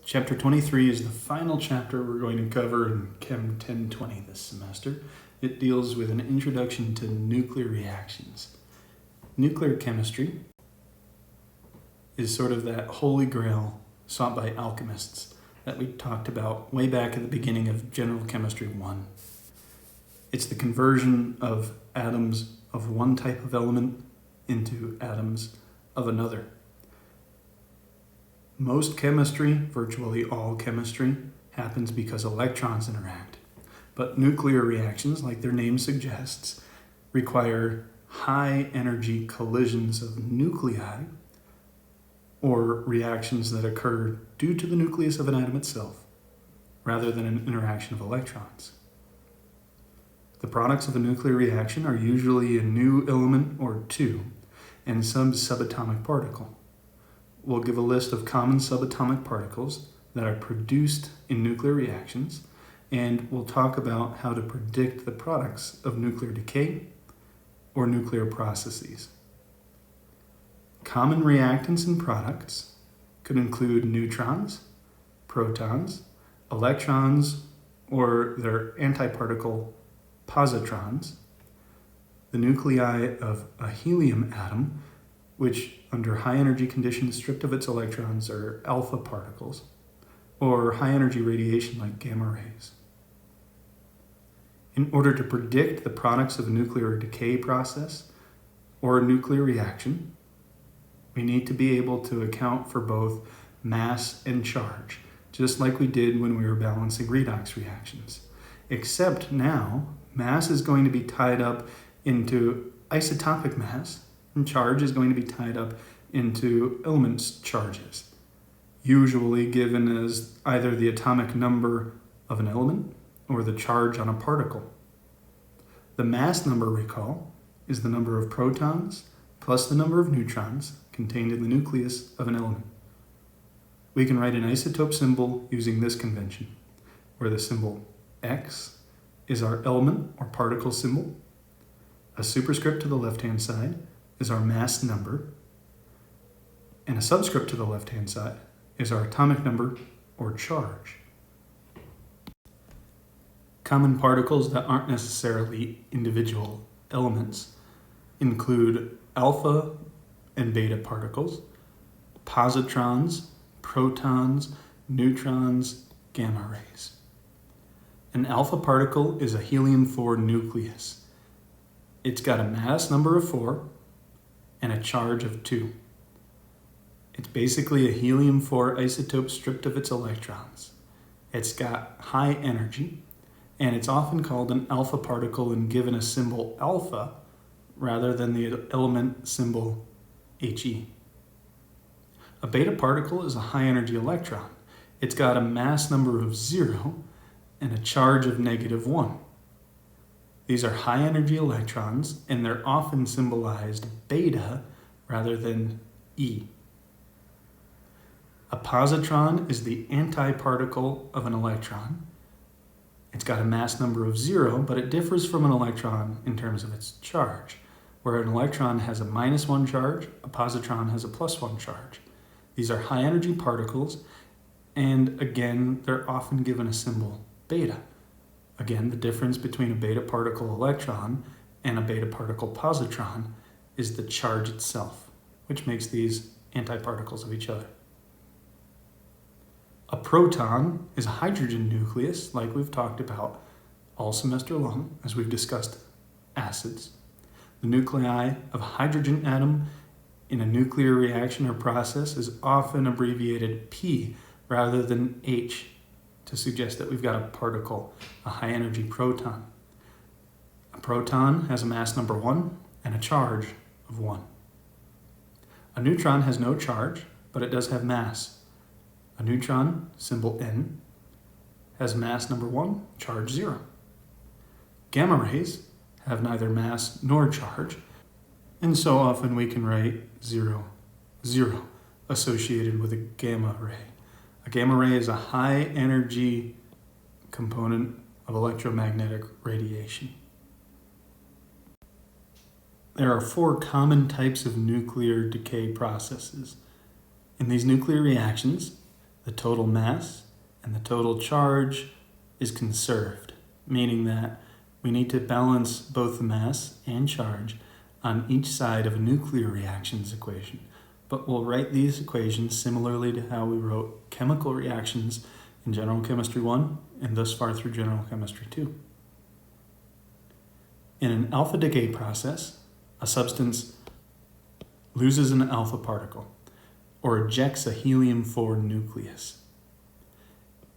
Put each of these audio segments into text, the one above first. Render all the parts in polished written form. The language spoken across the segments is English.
Chapter 23 is the final chapter we're going to cover in Chem 1020 this semester. It deals with an introduction to nuclear reactions. Nuclear chemistry is sort of that holy grail sought by alchemists that we talked about way back at the beginning of General Chemistry 1. It's the conversion of atoms of one type of element into atoms of another. Most chemistry, virtually all chemistry, happens because electrons interact. But nuclear reactions, like their name suggests, require high energy collisions of nuclei or reactions that occur due to the nucleus of an atom itself, rather than an interaction of electrons. The products of a nuclear reaction are usually a new element or two and some subatomic particle. We'll give a list of common subatomic particles that are produced in nuclear reactions, and we'll talk about how to predict the products of nuclear decay or nuclear processes. Common reactants and products could include neutrons, protons, electrons, or their antiparticle positrons, the nuclei of a helium atom, which under high energy conditions stripped of its electrons are alpha particles, or high energy radiation like gamma rays. In order to predict the products of a nuclear decay process or a nuclear reaction, we need to be able to account for both mass and charge, just like we did when we were balancing redox reactions. Except now, mass is going to be tied up into isotopic mass, and charge is going to be tied up into elements charges, usually given as either the atomic number of an element or the charge on a particle. The mass number, recall, is the number of protons plus the number of neutrons contained in the nucleus of an element. We can write an isotope symbol using this convention, where the symbol X is our element or particle symbol, a superscript to the left-hand side is our mass number, and a subscript to the left-hand side is our atomic number or charge. Common particles that aren't necessarily individual elements include alpha and beta particles, positrons, protons, neutrons, gamma rays. An alpha particle is a helium-4 nucleus. It's got a mass number of 4 and a charge of 2. It's basically a helium-4 isotope stripped of its electrons. It's got high energy, and it's often called an alpha particle and given a symbol alpha rather than the element symbol He. A beta particle is a high-energy electron. It's got a mass number of 0 and a charge of -1. These are high-energy electrons, and they're often symbolized beta rather than E. A positron is the antiparticle of an electron. It's got a mass number of 0, but it differs from an electron in terms of its charge. Where an electron has a -1 charge, a positron has a +1 charge. These are high-energy particles, and again, they're often given a symbol beta. Again, the difference between a beta particle electron and a beta particle positron is the charge itself, which makes these antiparticles of each other. A proton is a hydrogen nucleus, like we've talked about all semester long as we've discussed acids. The nuclei of a hydrogen atom in a nuclear reaction or process is often abbreviated P rather than H, to suggest that we've got a particle, a high-energy proton. A proton has a mass number 1 and a charge of 1. A neutron has no charge, but it does have mass. A neutron, symbol N, has mass number 1, charge 0. Gamma rays have neither mass nor charge, and so often we can write 0, 0 associated with a gamma ray. A gamma ray is a high-energy component of electromagnetic radiation. There are 4 common types of nuclear decay processes. In these nuclear reactions, the total mass and the total charge is conserved, meaning that we need to balance both the mass and charge on each side of a nuclear reactions equation. But we'll write these equations similarly to how we wrote chemical reactions in General Chemistry 1 and thus far through General Chemistry 2. In an alpha decay process, a substance loses an alpha particle or ejects a helium-4 nucleus.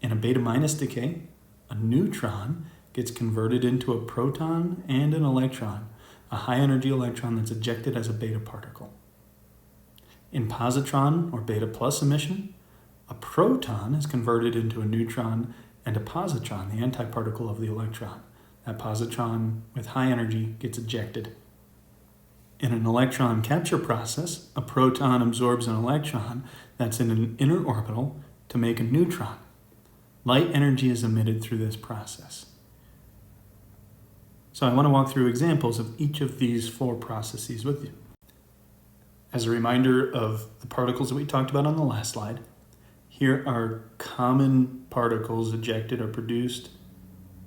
In a beta-minus decay, a neutron gets converted into a proton and an electron, a high-energy electron that's ejected as a beta particle. In positron or beta-plus emission, a proton is converted into a neutron and a positron, the antiparticle of the electron. That positron with high energy gets ejected. In an electron capture process, a proton absorbs an electron that's in an inner orbital to make a neutron. Light energy is emitted through this process. So I want to walk through examples of each of these 4 processes with you. As a reminder of the particles that we talked about on the last slide, here are common particles ejected or produced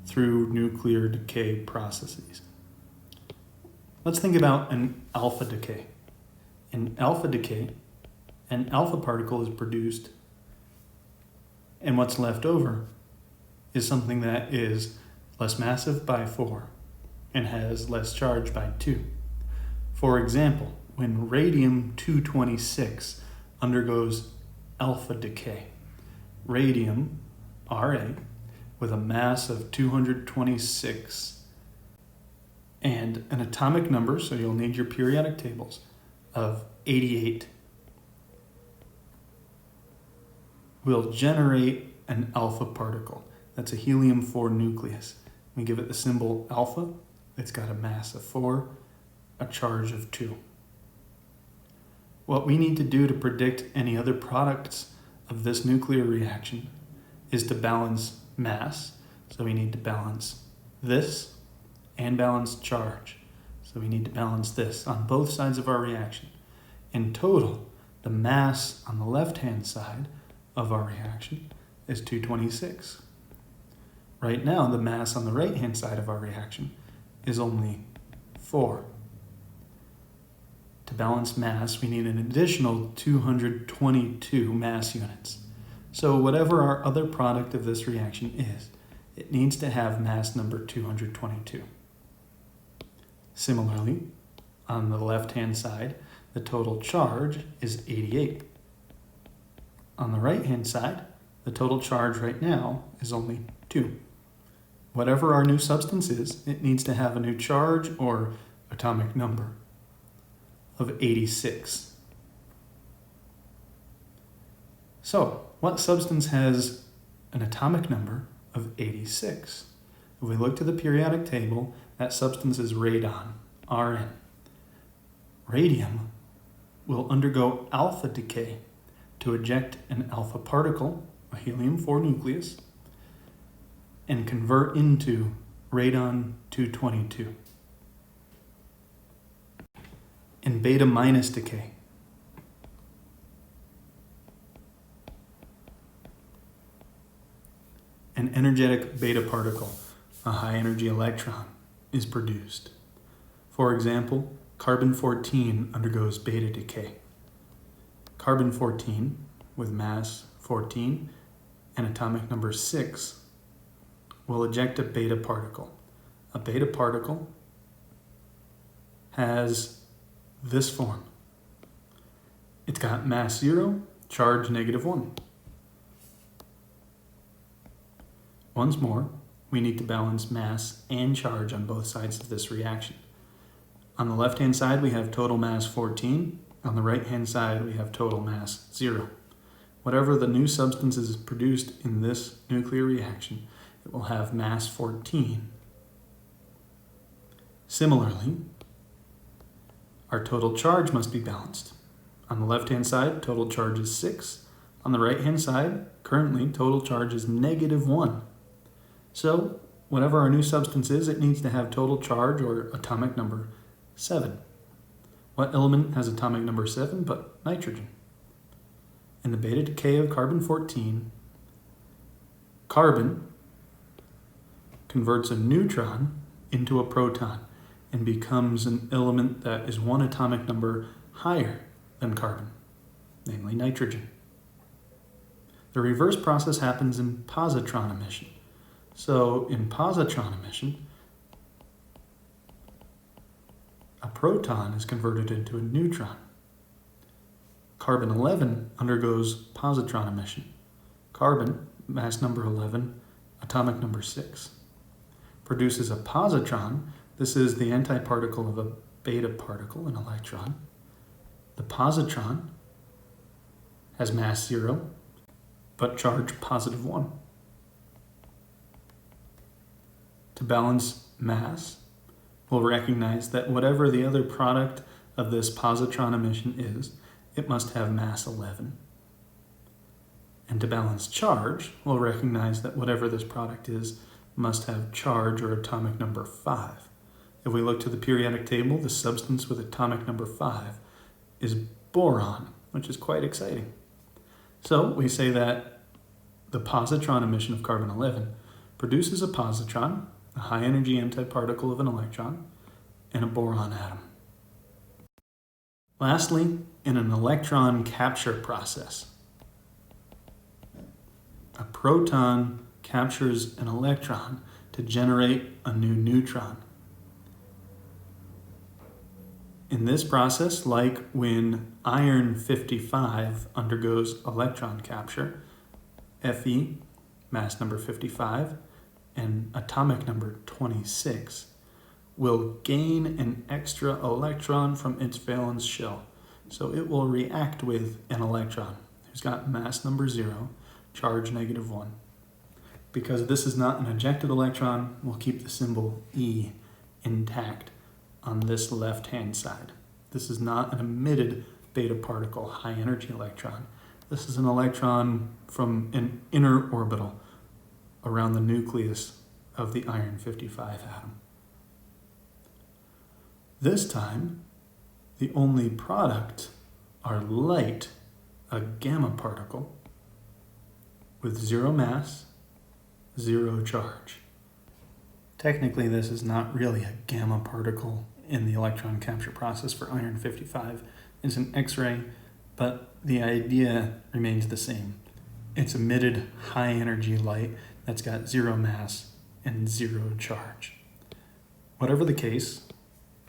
through nuclear decay processes. Let's think about an alpha decay. In alpha decay, an alpha particle is produced, and what's left over is something that is less massive by 4 and has less charge by 2. For example, when radium-226 undergoes alpha decay, radium, Ra, with a mass of 226 and an atomic number, so you'll need your periodic tables, of 88, will generate an alpha particle. That's a helium-4 nucleus. We give it the symbol alpha. It's got a mass of 4, a charge of 2. What we need to do to predict any other products of this nuclear reaction is to balance mass. So we need to balance this and balance charge. So we need to balance this on both sides of our reaction. In total, the mass on the left-hand side of our reaction is 226. Right now, the mass on the right-hand side of our reaction is only 4. To balance mass, we need an additional 222 mass units. So whatever our other product of this reaction is, it needs to have mass number 222. Similarly, on the left-hand side, the total charge is 88. On the right-hand side, the total charge right now is only 2. Whatever our new substance is, it needs to have a new charge or atomic number of 86. So, what substance has an atomic number of 86? If we look to the periodic table, that substance is radon, Rn. Radium will undergo alpha decay to eject an alpha particle, a helium-4 nucleus, and convert into radon-222. In beta-minus decay, an energetic beta particle, a high-energy electron, is produced. For example, carbon-14 undergoes beta decay. Carbon-14, with mass 14 and atomic number 6, will eject a beta particle. A beta particle has this form. It's got mass 0, charge -1. Once more, we need to balance mass and charge on both sides of this reaction. On the left-hand side, we have total mass 14. On the right-hand side, we have total mass 0. Whatever the new substance is produced in this nuclear reaction, it will have mass 14. Similarly, our total charge must be balanced. On the left-hand side, total charge is 6. On the right-hand side, currently, total charge is -1. So, whatever our new substance is, it needs to have total charge or atomic number 7. What element has atomic number 7 but nitrogen? In the beta decay of carbon-14, carbon converts a neutron into a proton and becomes an element that is one atomic number higher than carbon, namely nitrogen. The reverse process happens in positron emission. So in positron emission, a proton is converted into a neutron. Carbon-11 undergoes positron emission. Carbon, mass number 11, atomic number 6, produces a positron. This is the antiparticle of a beta particle, an electron. The positron has mass 0, but charge positive 1. To balance mass, we'll recognize that whatever the other product of this positron emission is, it must have mass 11. And to balance charge, we'll recognize that whatever this product is must have charge or atomic number 5. If we look to the periodic table, the substance with atomic number 5 is boron, which is quite exciting. So we say that the positron emission of carbon-11 produces a positron, a high-energy antiparticle of an electron, and a boron atom. Lastly, in an electron capture process, a proton captures an electron to generate a new neutron. In this process, like when iron-55 undergoes electron capture, Fe, mass number 55, and atomic number 26, will gain an extra electron from its valence shell. So it will react with an electron who's got mass number 0, charge negative 1. Because this is not an ejected electron, we'll keep the symbol E intact on this left-hand side. This is not an emitted beta particle, high-energy electron. This is an electron from an inner orbital around the nucleus of the iron-55 atom. This time, the only product are light, a gamma particle with 0 mass, 0 charge. Technically, this is not really a gamma particle in the electron capture process for iron-55. It's an X-ray, but the idea remains the same. It's emitted high-energy light that's got 0 mass and 0 charge. Whatever the case,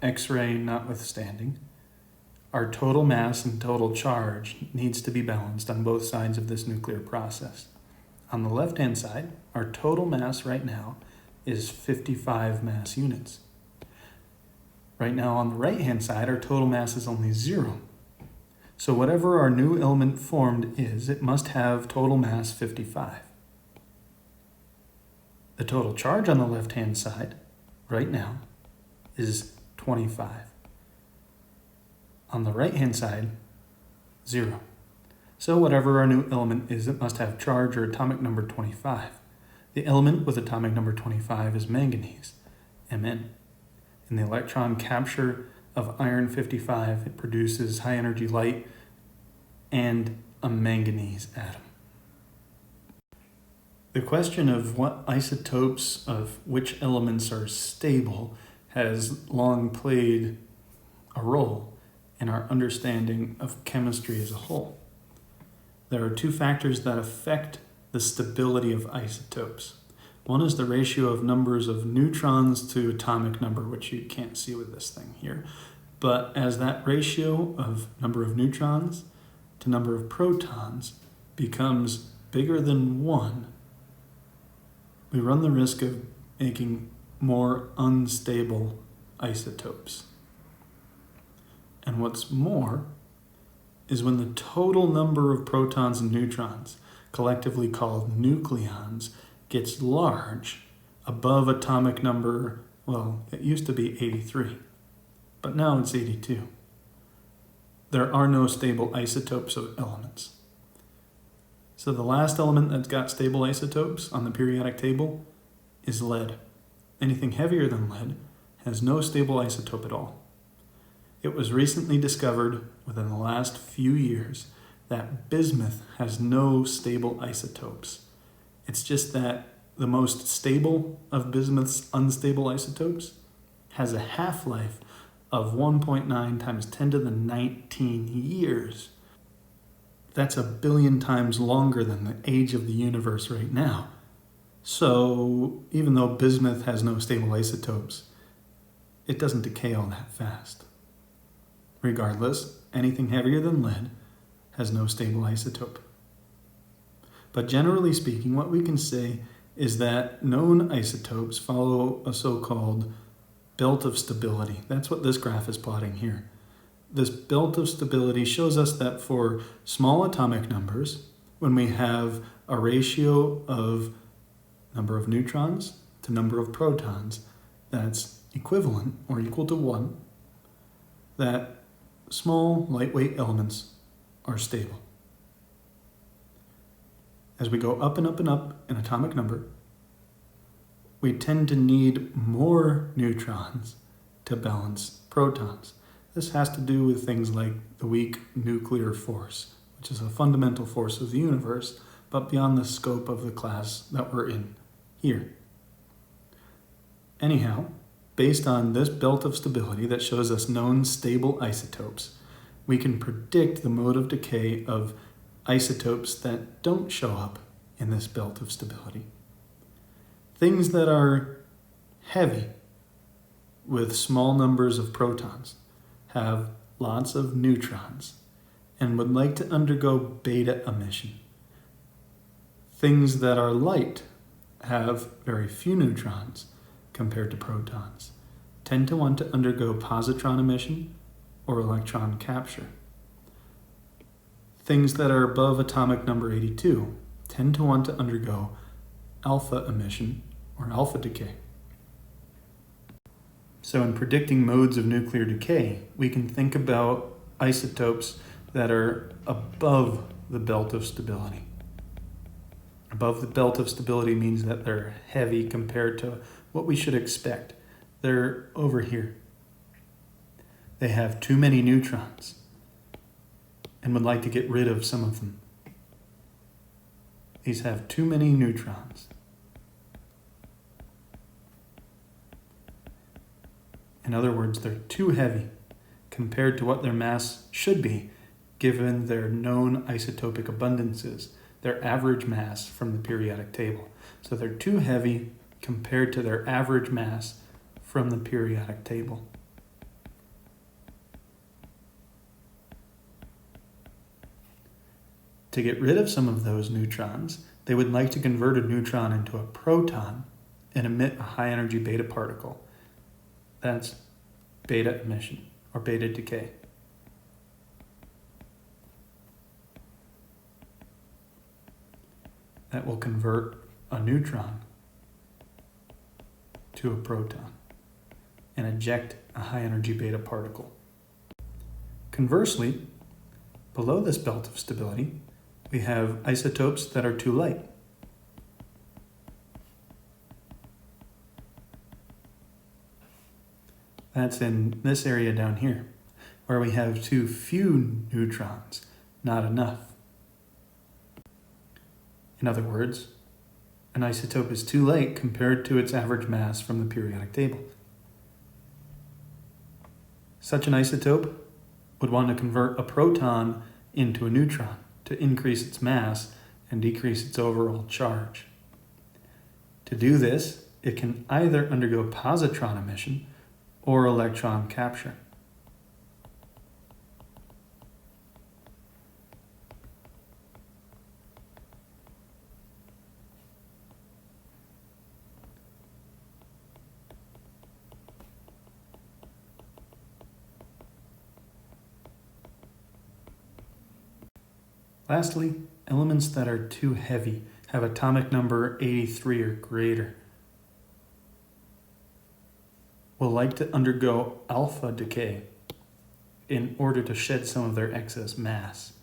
X-ray notwithstanding, our total mass and total charge needs to be balanced on both sides of this nuclear process. On the left-hand side, our total mass right now is 55 mass units. Right now on the right-hand side, our total mass is only 0. So whatever our new element formed is, it must have total mass 55. The total charge on the left-hand side, right now, is 25. On the right-hand side, 0. So whatever our new element is, it must have charge or atomic number 25. The element with atomic number 25 is manganese, Mn. In the electron capture of iron-55, it produces high-energy light and a manganese atom. The question of what isotopes of which elements are stable has long played a role in our understanding of chemistry as a whole. There are 2 factors that affect the stability of isotopes. One is the ratio of numbers of neutrons to atomic number, which you can't see with this thing here. But as that ratio of number of neutrons to number of protons becomes bigger than 1, we run the risk of making more unstable isotopes. And what's more is when the total number of protons and neutrons, collectively called nucleons, gets large, above atomic number, well, it used to be 83, but now it's 82. There are no stable isotopes of elements. So the last element that's got stable isotopes on the periodic table is lead. Anything heavier than lead has no stable isotope at all. It was recently discovered within the last few years that bismuth has no stable isotopes. It's just that the most stable of bismuth's unstable isotopes has a half-life of 1.9 times 10 to the 19 years. That's 1 billion times longer than the age of the universe right now. So even though bismuth has no stable isotopes, it doesn't decay all that fast. Regardless, anything heavier than lead has no stable isotope. But generally speaking, what we can say is that known isotopes follow a so-called belt of stability. That's what this graph is plotting here. This belt of stability shows us that for small atomic numbers, when we have a ratio of number of neutrons to number of protons that's equivalent or equal to 1, that small lightweight elements are stable. As we go up and up and up in atomic number, we tend to need more neutrons to balance protons. This has to do with things like the weak nuclear force, which is a fundamental force of the universe, but beyond the scope of the class that we're in here. Anyhow, based on this belt of stability that shows us known stable isotopes, we can predict the mode of decay of isotopes that don't show up in this belt of stability. Things that are heavy with small numbers of protons have lots of neutrons and would like to undergo beta emission. Things that are light have very few neutrons compared to protons, tend to want to undergo positron emission or electron capture. Things that are above atomic number 82 tend to want to undergo alpha emission or alpha decay. So in predicting modes of nuclear decay, we can think about isotopes that are above the belt of stability. Above the belt of stability means that they're heavy compared to what we should expect. They're over here. They have too many neutrons and would like to get rid of some of them. These have too many neutrons. In other words, they're too heavy compared to what their mass should be given their known isotopic abundances, their average mass from the periodic table. So they're too heavy compared to their average mass from the periodic table. To get rid of some of those neutrons, they would like to convert a neutron into a proton and emit a high energy beta particle. That's beta emission or beta decay. That will convert a neutron to a proton and eject a high energy beta particle. Conversely, below this belt of stability, we have isotopes that are too light. That's in this area down here, where we have too few neutrons, not enough. In other words, an isotope is too light compared to its average mass from the periodic table. Such an isotope would want to convert a proton into a neutron to increase its mass and decrease its overall charge. To do this, it can either undergo positron emission or electron capture. Lastly, elements that are too heavy have atomic number 83 or greater. Will like to undergo alpha decay in order to shed some of their excess mass.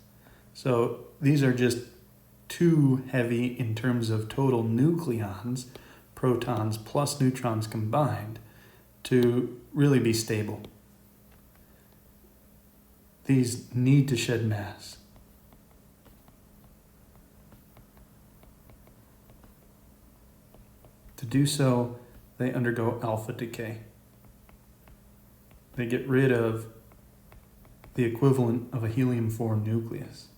So these are just too heavy in terms of total nucleons, protons plus neutrons combined, to really be stable. These need to shed mass. To do so, they undergo alpha decay. They get rid of the equivalent of a helium-4 nucleus.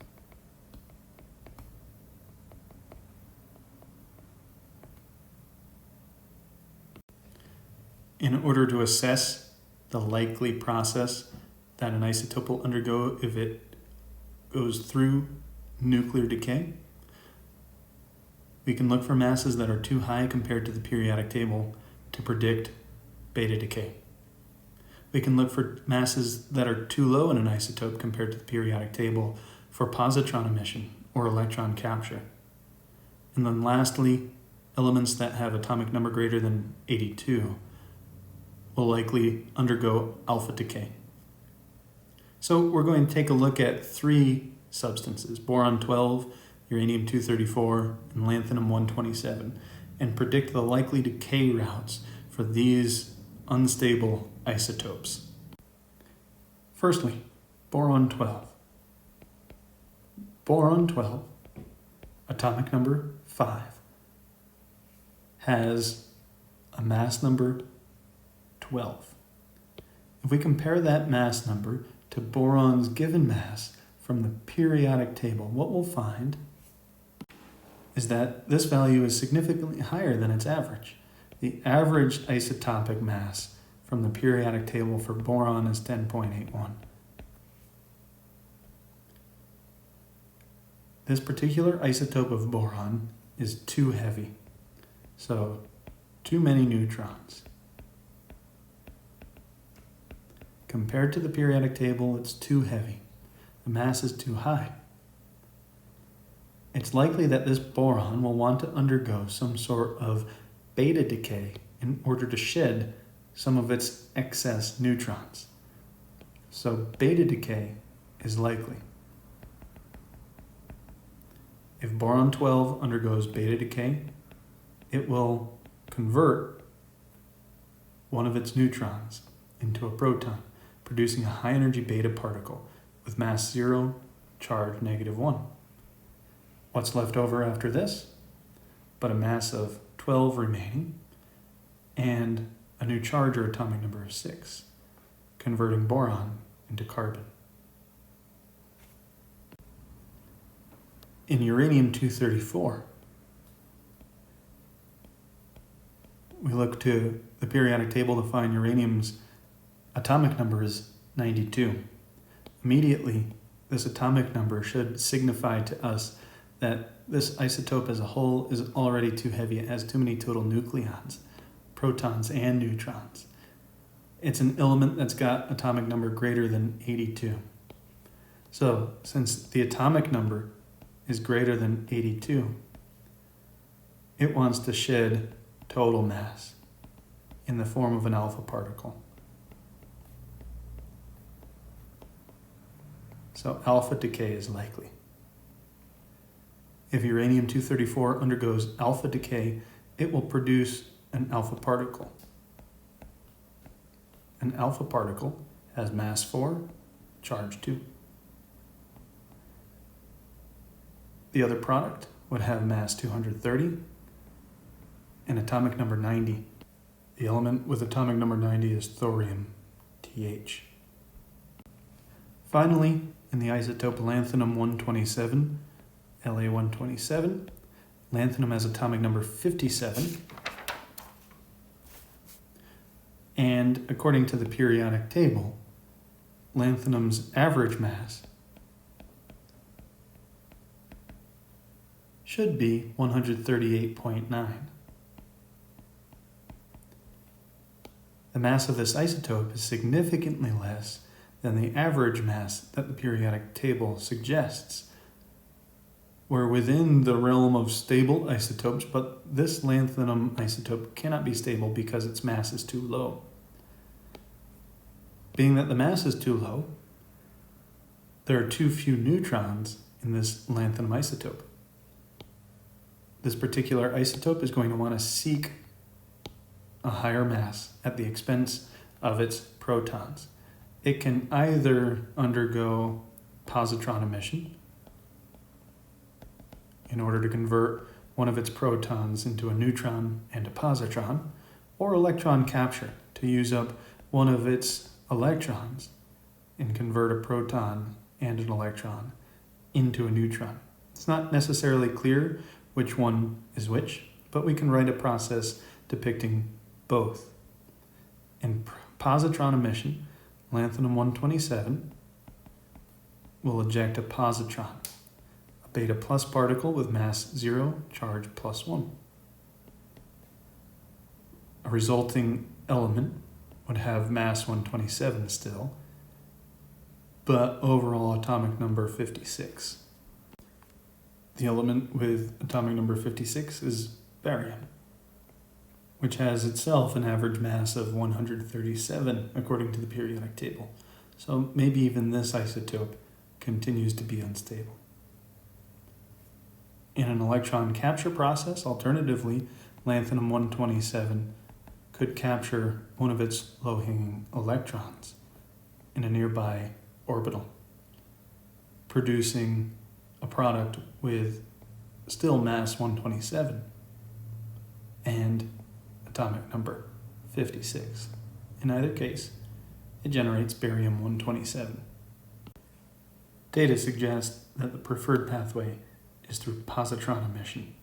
In order to assess the likely process that an isotope will undergo if it goes through nuclear decay, we can look for masses that are too high compared to the periodic table to predict beta decay. We can look for masses that are too low in an isotope compared to the periodic table for positron emission or electron capture. And then lastly, elements that have atomic number greater than 82 will likely undergo alpha decay. So we're going to take a look at three substances, boron-12, uranium-234, and lanthanum-127, and predict the likely decay routes for these unstable isotopes. Firstly, boron-12. Boron-12, atomic number 5, has a mass number 12. If we compare that mass number to boron's given mass from the periodic table, what we'll find is that this value is significantly higher than its average. The average isotopic mass from the periodic table for boron is 10.81. This particular isotope of boron is too heavy, so too many neutrons. Compared to the periodic table, it's too heavy. The mass is too high. It's likely that this boron will want to undergo some sort of beta decay in order to shed some of its excess neutrons. So beta decay is likely. If boron-12 undergoes beta decay, it will convert one of its neutrons into a proton, producing a high-energy beta particle with mass 0, charge -1. What's left over after this? But a mass of 12 remaining and a new charge or atomic number of 6, converting boron into carbon. In uranium-234, we look to the periodic table to find uranium's atomic number is 92. Immediately, this atomic number should signify to us that this isotope as a whole is already too heavy. It has too many total nucleons, protons, and neutrons. It's an element that's got atomic number greater than 82. So, since the atomic number is greater than 82, it wants to shed total mass in the form of an alpha particle. So alpha decay is likely. If uranium-234 undergoes alpha decay, it will produce an alpha particle. An alpha particle has mass 4, charge 2. The other product would have mass 230 and atomic number 90. The element with atomic number 90 is thorium, Th. Finally, in the isotope lanthanum-127, La-127, lanthanum has atomic number 57, and according to the periodic table, lanthanum's average mass should be 138.9. The mass of this isotope is significantly less than the average mass that the periodic table suggests. We're within the realm of stable isotopes, but this lanthanum isotope cannot be stable because its mass is too low. Being that the mass is too low, there are too few neutrons in this lanthanum isotope. This particular isotope is going to want to seek a higher mass at the expense of its protons. It can either undergo positron emission in order to convert one of its protons into a neutron and a positron, or electron capture to use up one of its electrons and convert a proton and an electron into a neutron. It's not necessarily clear which one is which, but we can write a process depicting both. In positron emission, lanthanum-127 will eject a positron, a beta plus particle with mass 0, charge +1. A resulting element would have mass 127 still, but overall atomic number 56. The element with atomic number 56 is barium, which has itself an average mass of 137 according to the periodic table. So maybe even this isotope continues to be unstable. In an electron capture process, alternatively, lanthanum-127 could capture one of its low-hanging electrons in a nearby orbital, producing a product with still mass 127 and atomic number 56. In either case, it generates barium-127. Data suggest that the preferred pathway is through positron emission.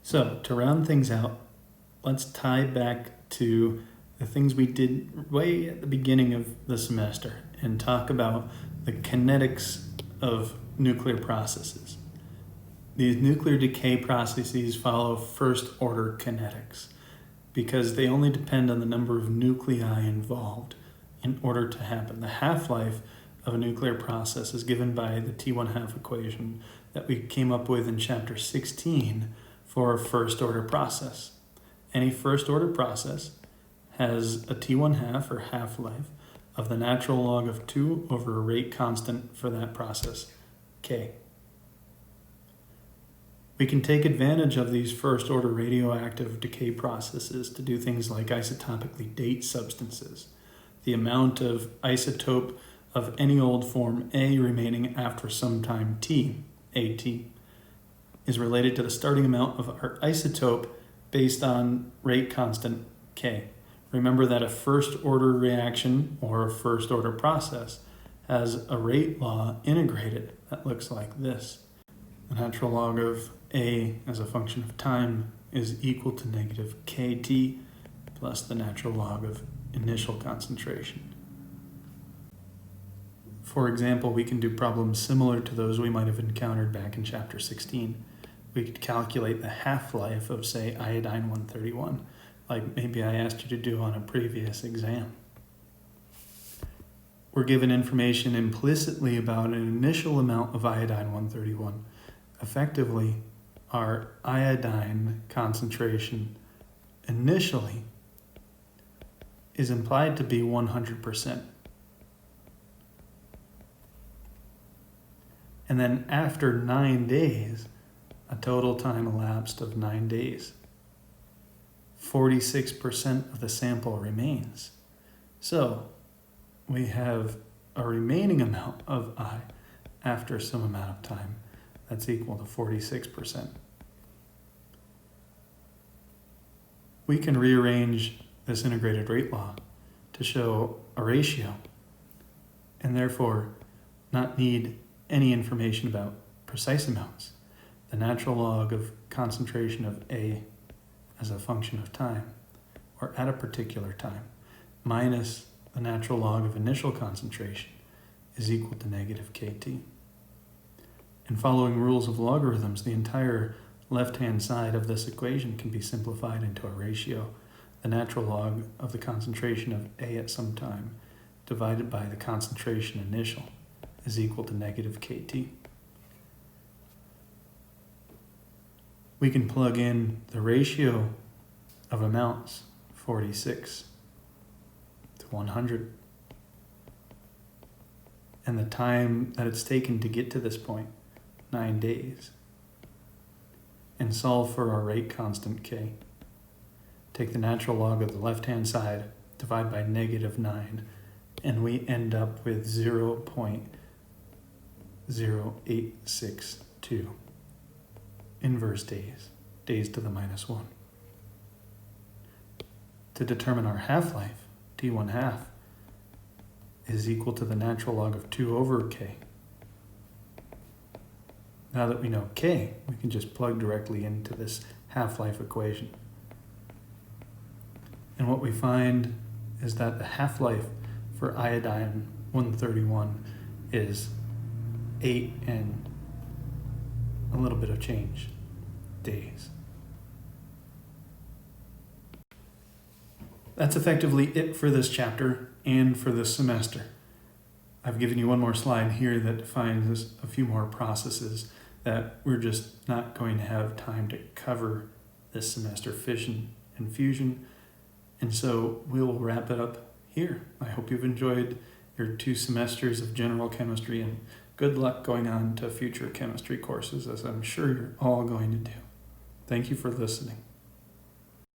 So, to round things out, let's tie back to the things we did way at the beginning of the semester and talk about the kinetics of nuclear processes. These nuclear decay processes follow first-order kinetics because they only depend on the number of nuclei involved in order to happen. The half-life of a nuclear process is given by the T1/2 equation that we came up with in chapter 16 for a first-order process. Any first-order process has a T1/2 or half-life of the natural log of 2 over a rate constant for that process, K. We can take advantage of these first-order radioactive decay processes to do things like isotopically date substances. The amount of isotope of any old form A remaining after some time T, AT, is related to the starting amount of our isotope based on rate constant K. Remember that a first-order reaction or a first-order process has a rate law integrated that looks like this. The natural log of A as a function of time is equal to negative KT plus the natural log of initial concentration. For example, we can do problems similar to those we might have encountered back in chapter 16. We could calculate the half-life of, say, iodine-131, like maybe I asked you to do on a previous exam. We're given information implicitly about an initial amount of iodine-131. Effectively, our iodine concentration initially is implied to be 100%. And then after 9 days, a total time elapsed of 9 days, 46% of the sample remains. So we have a remaining amount of I after some amount of time that's equal to 46%. We can rearrange this integrated rate law to show a ratio and therefore not need any information about precise amounts. The natural log of concentration of A as a function of time, or at a particular time, minus the natural log of initial concentration is equal to negative KT. And following rules of logarithms, the entire left-hand side of this equation can be simplified into a ratio. The natural log of the concentration of A at some time divided by the concentration initial is equal to negative KT. We can plug in the ratio of amounts, 46 to 100, and the time that it's taken to get to this point, 9 days, and solve for our rate constant K. Take the natural log of the left-hand side, divide by -9, and we end up with 0.0862. inverse days to the -1. To determine our half-life, t1/2 is equal to the natural log of 2 over k. Now that we know k, we can just plug directly into this half-life equation. And what we find is that the half-life for iodine-131 is 8 and a little bit of change days. That's effectively it for this chapter and for this semester. I've given you one more slide here that defines a few more processes that we're just not going to have time to cover this semester, fission and fusion. And so we'll wrap it up here. I hope you've enjoyed your 2 semesters of general chemistry, and good luck going on to future chemistry courses, as I'm sure you're all going to do. Thank you for listening.